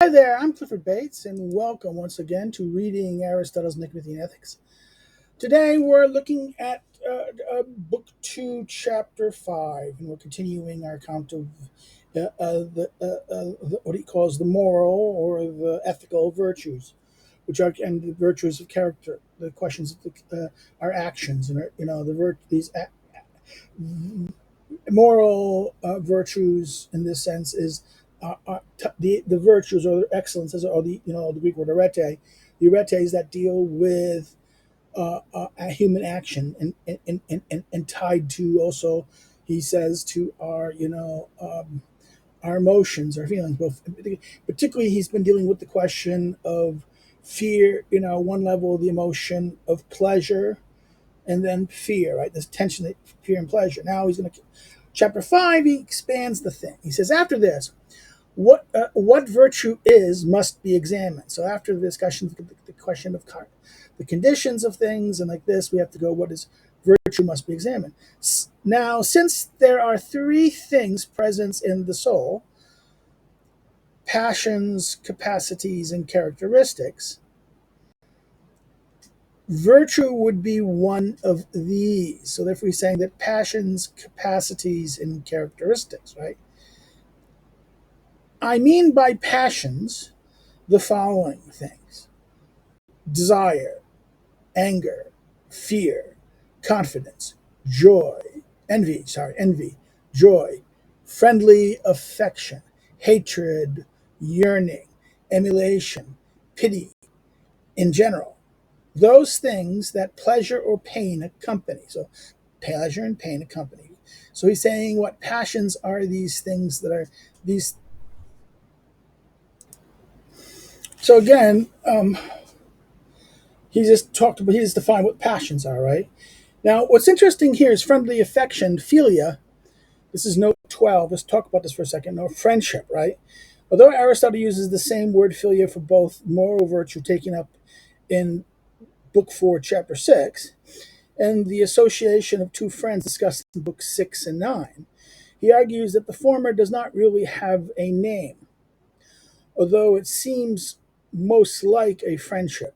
Hi there, I'm Clifford Bates, and welcome once again to Reading Aristotle's Nicomachean Ethics. Today we're looking at Book 2, Chapter 5, and we're continuing our account of what he calls the moral or the ethical virtues, which are and the virtues of character, the questions of our actions, and moral virtues in this sense is the virtues or the excellences or the Greek word arete, the aretes that deal with a human action and tied to also, he says, to our emotions, our feelings. Both particularly, he's been dealing with the question of fear. One level of the emotion of pleasure and then fear, right? This tension, fear and pleasure. Now he's going to chapter 5. He expands the thing. He says after this, what virtue is must be examined. So after the discussion, the question of the conditions of things, and like this, we have to go. What is virtue must be examined. Now, since there are three things present in the soul: passions, capacities, and characteristics. Virtue would be one of these. So therefore he's saying that passions, capacities, and characteristics, right? I mean by passions the following things: desire, anger, fear, confidence, envy, joy, friendly affection, hatred, yearning, emulation, pity, in general. Those things that pleasure or pain accompany. So pleasure and pain accompany. So he's saying what passions are these things that are these. So again, he just defined what passions are, right? Now, what's interesting here is friendly affection, philia. This is note 12. Let's talk about this for a second. No, friendship, right? Although Aristotle uses the same word philia for both moral virtue taken up in Book 4, Chapter 6, and the association of two friends discussed in Book 6 and 9, he argues that the former does not really have a name, although it seems most like a friendship,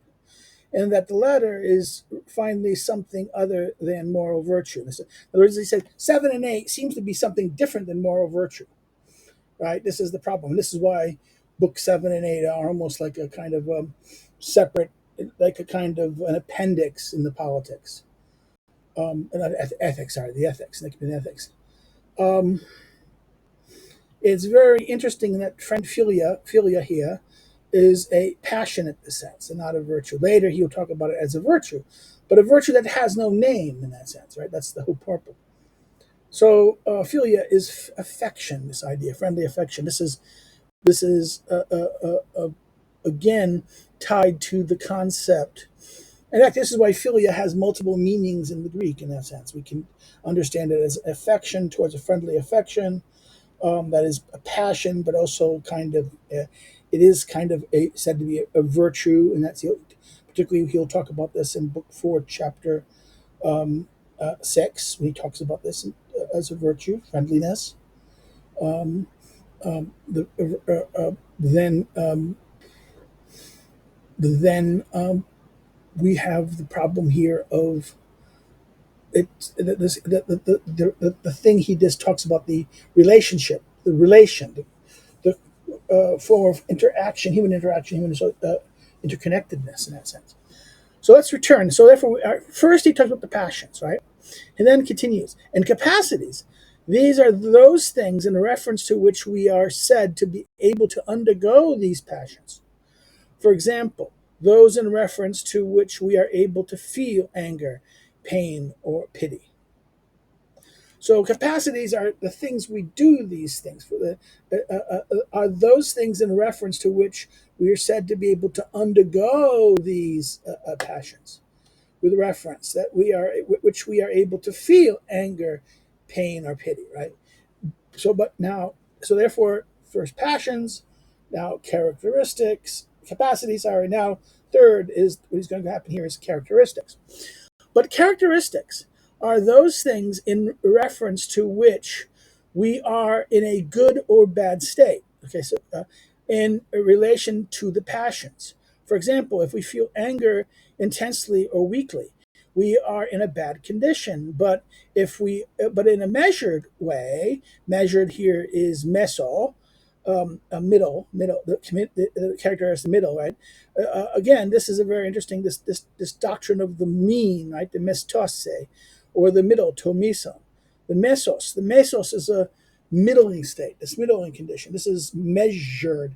and that the latter is finally something other than moral virtue. In other words, he said 7 and 8 seems to be something different than moral virtue, right? This is the problem. And this is why Book 7 and 8 are almost like a kind of separate, like a kind of an appendix in the politics. Ethics, sorry, the ethics, Nicomachean ethics. Um, it's very interesting that friend philia here is a passionate sense and not a virtue. Later, he'll talk about it as a virtue, but a virtue that has no name in that sense, right? That's the whole purpose. So philia is affection. This idea, friendly affection. This is again tied to the concept. In fact, this is why philia has multiple meanings in the Greek. In that sense, we can understand it as affection towards a friendly affection, that is a passion, but also kind of it is kind of said to be a virtue, and that's particularly he'll talk about this in Book 4, Chapter 6, when he talks about this as a virtue, friendliness. Um, the, then we have the problem here of it. The thing he just talks about, the relationship, the relation, the form of interaction, human interaction, human interconnectedness in that sense. So let's return. So therefore, first he talks about the passions, right? And then continues. And capacities. These are those things in reference to which we are said to be able to undergo these passions. For example, those in reference to which we are able to feel anger, pain, or pity. So capacities are the things we do these things for. Are those things in reference to which we are said to be able to undergo these passions, with reference that which we are able to feel anger, pain, or pity, right? So therefore, first passions, now characteristics, capacities. Sorry, now third is what is going to happen here is characteristics. But characteristics are those things in reference to which we are in a good or bad state. Okay, so in relation to the passions. For example, if we feel anger intensely or weakly, we are in a bad condition. But in a measured way, measured here is meso, a middle. The character is the middle, right? Again, this is a very interesting this doctrine of the mean, right? The mestose, or the middle, tomiso. The mesos is a middling state, this middling condition. This is measured.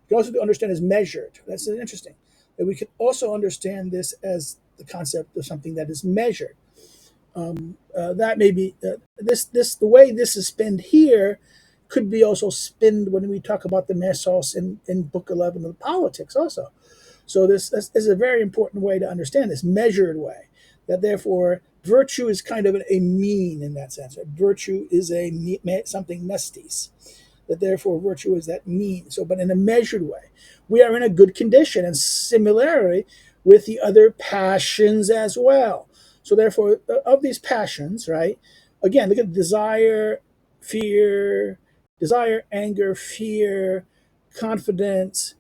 You can also understand as measured. That's interesting. And we could also understand this as the concept of something that is measured. That may be this the way this is spinned here could be also spinned when we talk about the mesos in Book 11 of the Politics also. So this is a very important way to understand this measured way. That therefore virtue is kind of a mean in that sense. Right? Virtue is something mestis. That therefore virtue is that mean. So, but in a measured way, we are in a good condition, and similarly with the other passions as well. So therefore, of these passions, right? Again, look at desire, anger, fear, confidence,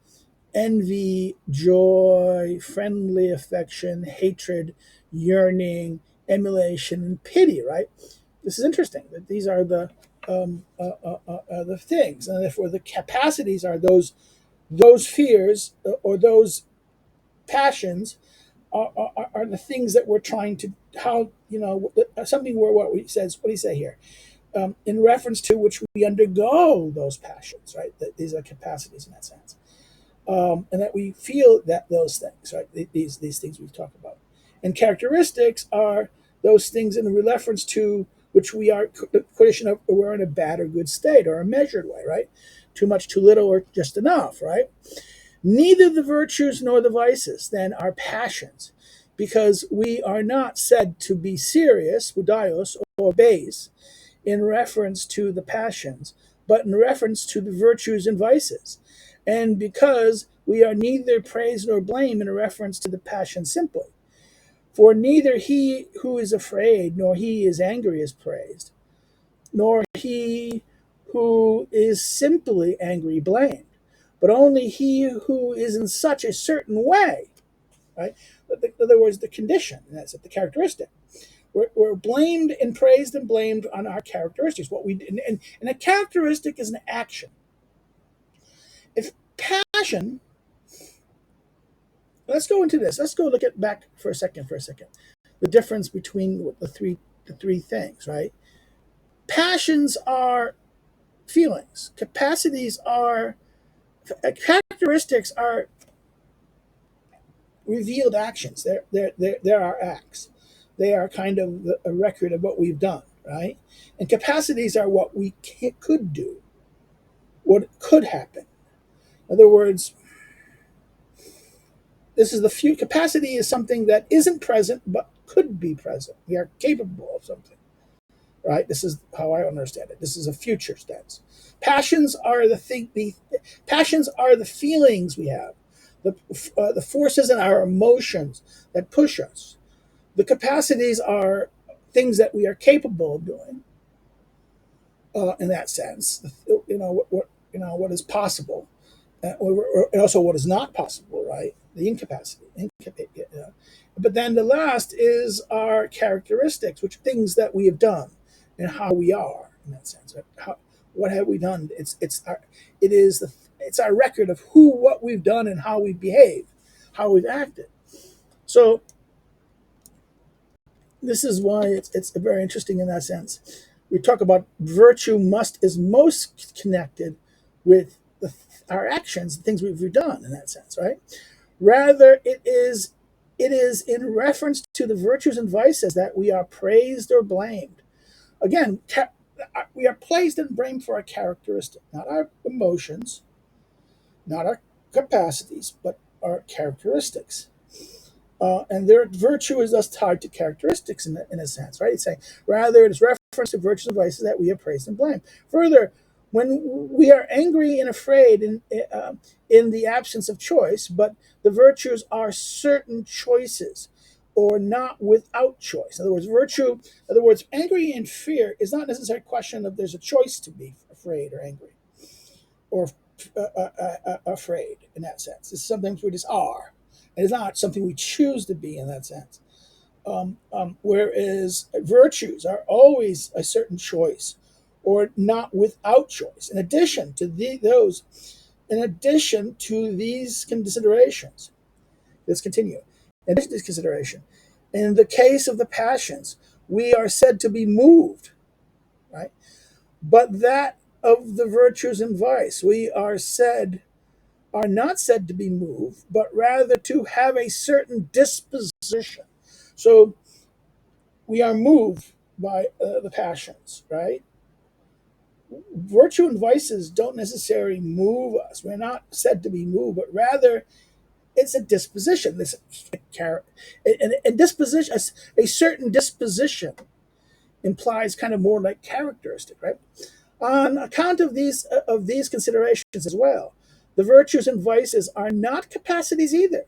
envy, joy, friendly affection, hatred, yearning, emulation, and pity, right? This is interesting that these are the things, and therefore the capacities are those fears or those passions are the things that we're trying to how something where what do you say here in reference to which we undergo those passions, right? That these are capacities in that sense, and that we feel that those things, right? These things we've talked about, and characteristics are those things in reference to which we are condition of we're in a bad or good state or a measured way, right? Too much, too little, or just enough, right? Neither the virtues nor the vices then are passions, because we are not said to be serious, budaios, or base in reference to the passions, but in reference to the virtues and vices. And because we are neither praised nor blamed in reference to the passion simply. For neither he who is afraid nor he is angry is praised, nor he who is simply angry blamed, but only he who is in such a certain way, right? In other words, the condition, that's it, the characteristic. We're blamed and praised and blamed on our characteristics. What we and a characteristic is an action. If passion, let's go into this. Let's go look at back for a second. The difference between the three things, right? Passions are feelings. Characteristics are revealed actions. They're our acts. They are kind of a record of what we've done, right? And capacities are what we could do, what could happen. In other words, this is the few capacity is something that isn't present but could be present. We are capable of something, right? This is how I understand it. This is a future tense. Passions are passions are the feelings we have, the forces in our emotions that push us. The capacities are things that we are capable of doing. In that sense, what is possible, and also what is not possible, right? The incapacity. But then the last is our characteristics, which things that we have done and how we are in that sense. Right? What have we done? It's our record of what we've done and how we've behaved, how we've acted. So this is why it's very interesting in that sense. We talk about virtue is most connected with our actions, the things we've done in that sense, right? Rather, it is in reference to the virtues and vices that we are praised or blamed. Again, we are praised and blamed for our characteristic, not our emotions, not our capacities, but our characteristics. And their virtue is thus tied to characteristics in a sense, right? It's saying rather it is reference to virtues and vices that we have praised and blamed. Further, when we are angry and afraid in the absence of choice, but the virtues are certain choices or not without choice. In other words, angry and fear is not necessarily a question of there's a choice to be afraid or angry or afraid in that sense. It's something we just are. And it's not something we choose to be in that sense. Whereas virtues are always a certain choice or not without choice. In addition to these considerations, let's continue. In addition to this consideration, in the case of the passions, we are said to be moved, right? But that of the virtues and vice, we are not said to be moved, but rather to have a certain disposition. So we are moved by the passions, right? Virtue and vices don't necessarily move us. We're not said to be moved, but rather it's a disposition. This and disposition, a certain disposition implies kind of more like characteristic, right? On account of these considerations as well, the virtues and vices are not capacities either.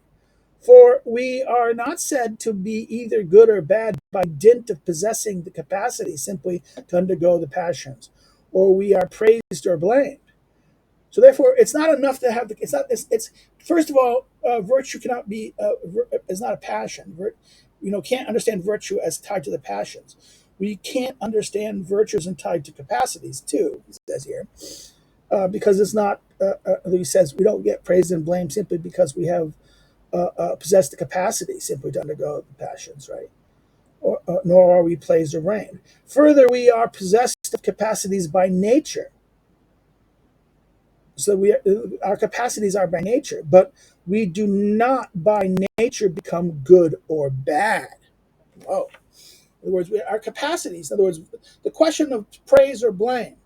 For we are not said to be either good or bad by dint of possessing the capacity simply to undergo the passions, or we are praised or blamed. So therefore, it's not enough to have the. It's not. It's first of all, virtue cannot be. Is not a passion. Can't understand virtue as tied to the passions. We can't understand virtues and tied to capacities too. He says here, because it's not. He says we don't get praised and blamed simply because we have possess the capacity simply to undergo the passions, right? Nor are we praised or blamed. Further, we are possessed of capacities by nature. So our capacities are by nature, but we do not by nature become good or bad. Whoa. In other words, our capacities, in other words, the question of praise or blame,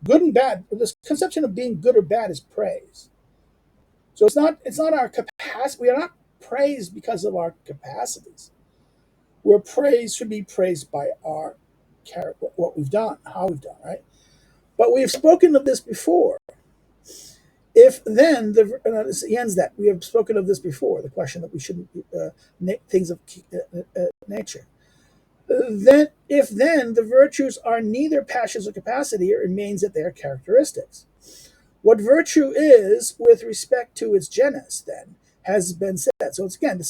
good and bad, this conception of being good or bad is praise. So it's not our capacity. We are not praised because of our capacities. We're praised should be praised by our character, what we've done, how we've done, right? But we've spoken of this before. If then he ends that we have spoken of this before, the question that we shouldn't things of nature. Then, if then the virtues are neither passions or capacity, it remains that they are characteristics. What virtue is with respect to its genus, then, has been said. So it's again,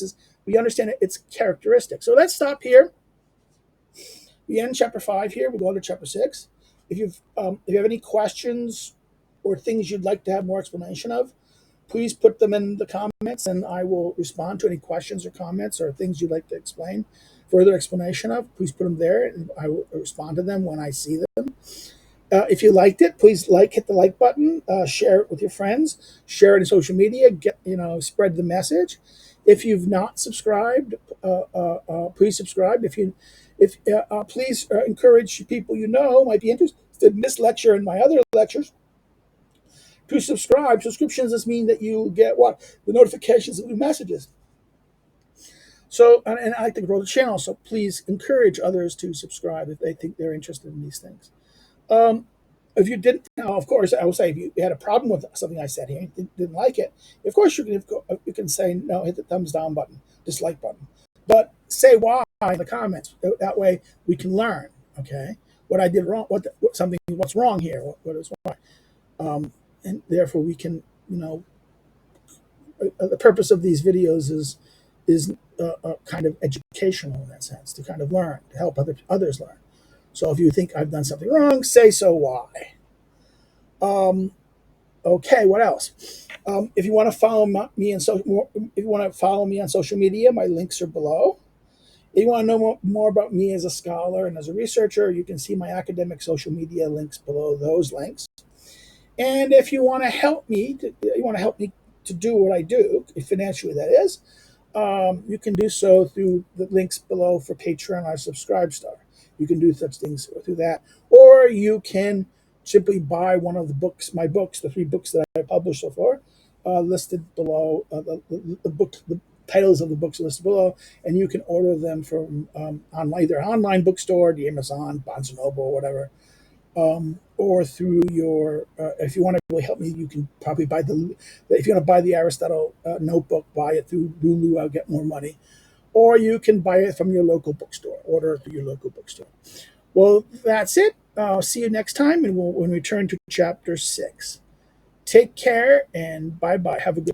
we understand its characteristic. So let's stop here. We end chapter 5 here. We'll go on to chapter 6. If you have any questions or things you'd like to have more explanation of, please put them in the comments and I will respond to any questions or comments or things you'd like to explain, further explanation of. Please put them there and I will respond to them when I see them. If you liked it, please hit the like button, share it with your friends, share it in social media, spread the message. If you've not subscribed, please subscribe. Please encourage people might be interested in this lecture and my other lectures to subscribe. Subscriptions just mean that you get what? The notifications of new messages. So, and I like to grow the channel, so please encourage others to subscribe if they think they're interested in these things. If you didn't, now, of course, I will say if you had a problem with something I said here, didn't like it, of course you can say no, hit the thumbs down button, dislike button. But say why in the comments. That way we can learn, okay, what I did wrong, what's wrong here, what is wrong. And therefore we can, the purpose of these videos is kind of educational in that sense, to kind of learn, to help others learn. So if you think I've done something wrong, say so why. Okay, what else? If you want to follow me on social media, my links are below. If you want to know more about me as a scholar and as a researcher, you can see my academic social media links below those links. And if you want to help me, to do what I do financially, that is, you can do so through the links below for Patreon or Subscribestar. You can do such things through that, or you can simply buy one of my books, the 3 books that I published so far, listed below. The titles of the books are listed below, and you can order them from either online bookstore, the Amazon, Barnes and Noble, or whatever. Or through your, if you want to really help me, you can probably if you want to buy the Aristotle notebook, buy it through Lulu, I'll get more money. Or you can buy it from your local bookstore, order it through your local bookstore. Well, that's it. See you next time, and we'll return to chapter 6. Take care and bye bye. Have a good